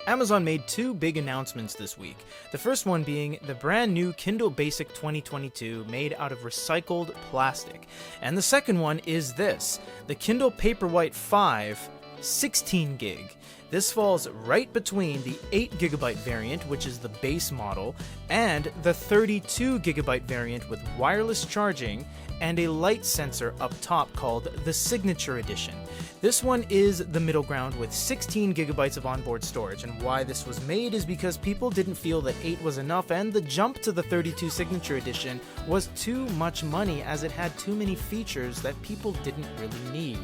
Amazon made two big announcements this week. The first one being the brand new Kindle Basic 2022 made out of recycled plastic. And the second one is this, the Kindle Paperwhite 5 16 gig. This falls right between the 8GB variant, which is the base model, and the 32GB variant with wireless charging and a light sensor up top called the Signature Edition. This one is the middle ground with 16GB of onboard storage, and why this was made is because people didn't feel that 8 was enough, and the jump to the 32 Signature Edition was too much money as it had too many features that people didn't really need.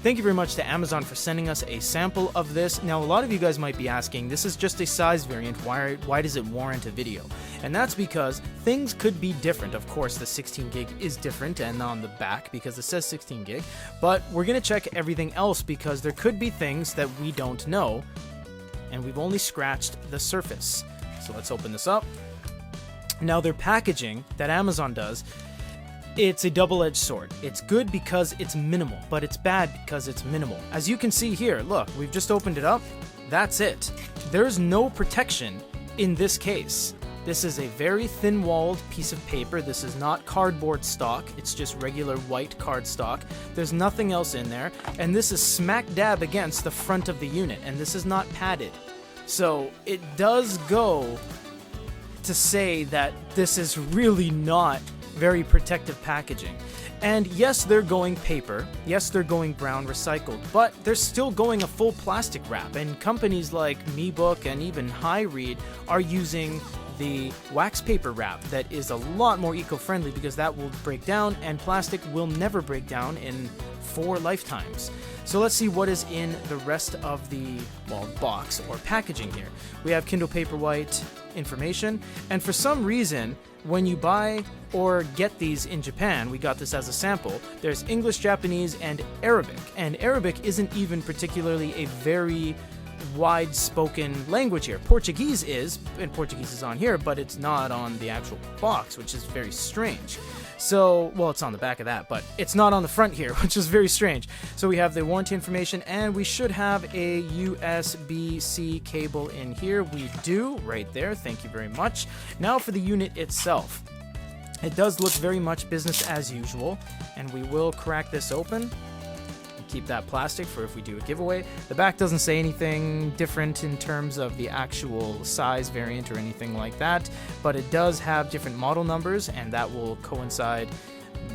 Thank you very much to Amazon for sending us a sample of this. Now, a lot of you guys might be asking, this is just a size variant, why does it warrant a video? And that's because things could be different. Of course, the 16 gig is different and on the back because it says 16 gig, but we're going to check everything else because there could be things that we don't know, and we've only scratched the surface. So let's open this up. Now, their packaging that Amazon does, it's a double-edged sword. It's good because it's minimal, but it's bad because it's minimal. As you can see here, look, we've just opened it up. That's it. There's no protection in this case. This is a very thin-walled piece of paper. This is not cardboard stock. It's just regular white card stock. There's nothing else in there, and this is smack dab against the front of the unit, and this is not padded. So it does go to say that this is really not very protective packaging. And yes, they're going paper, yes, they're going brown recycled, but they're still going a full plastic wrap, and companies like MeBook and even HighRead are using the wax paper wrap that is a lot more eco-friendly because that will break down, and plastic will never break down in 4 lifetimes. So let's see what is in the rest of the, well, box or packaging here. We have Kindle Paperwhite information, and for some reason, when you buy or get these in Japan, we got this as a sample, there's English, Japanese, and Arabic. And Arabic isn't even particularly a very wide-spoken language here. Portuguese is, and Portuguese is on here, but it's not on the actual box, which is very strange. So, well, it's on the back of that, but it's not on the front here, which is very strange. So we have the warranty information, and we should have a USB-C cable in here. We do, right there. Thank you very much. Now for the unit itself. It does look very much business as usual, and we will crack this open. Keep that plastic for if we do a giveaway. The back doesn't say anything different in terms of the actual size variant or anything like that, but it does have different model numbers, and that will coincide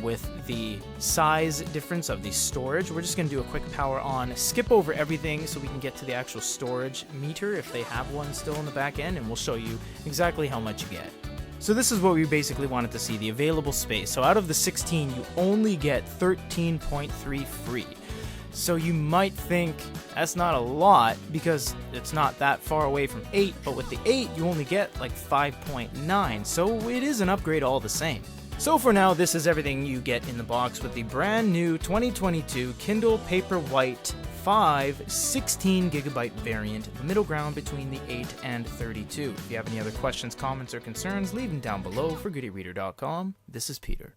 with the size difference of the storage. We're just going to do a quick power on, skip over everything so we can get to the actual storage meter if they have one still in the back end, and we'll show you exactly how much you get. So this is what we basically wanted to see, the available space. So out of the 16, you only get 13.3 free. So you might think that's not a lot because it's not that far away from 8, but with the 8 you only get like 5.9, so it is an upgrade all the same. So for now, this is everything you get in the box with the brand new 2022 Kindle Paperwhite 5 16GB variant, the middle ground between the 8 and 32. If you have any other questions, comments, or concerns, leave them down below. For GoodEReader.com, this is Peter.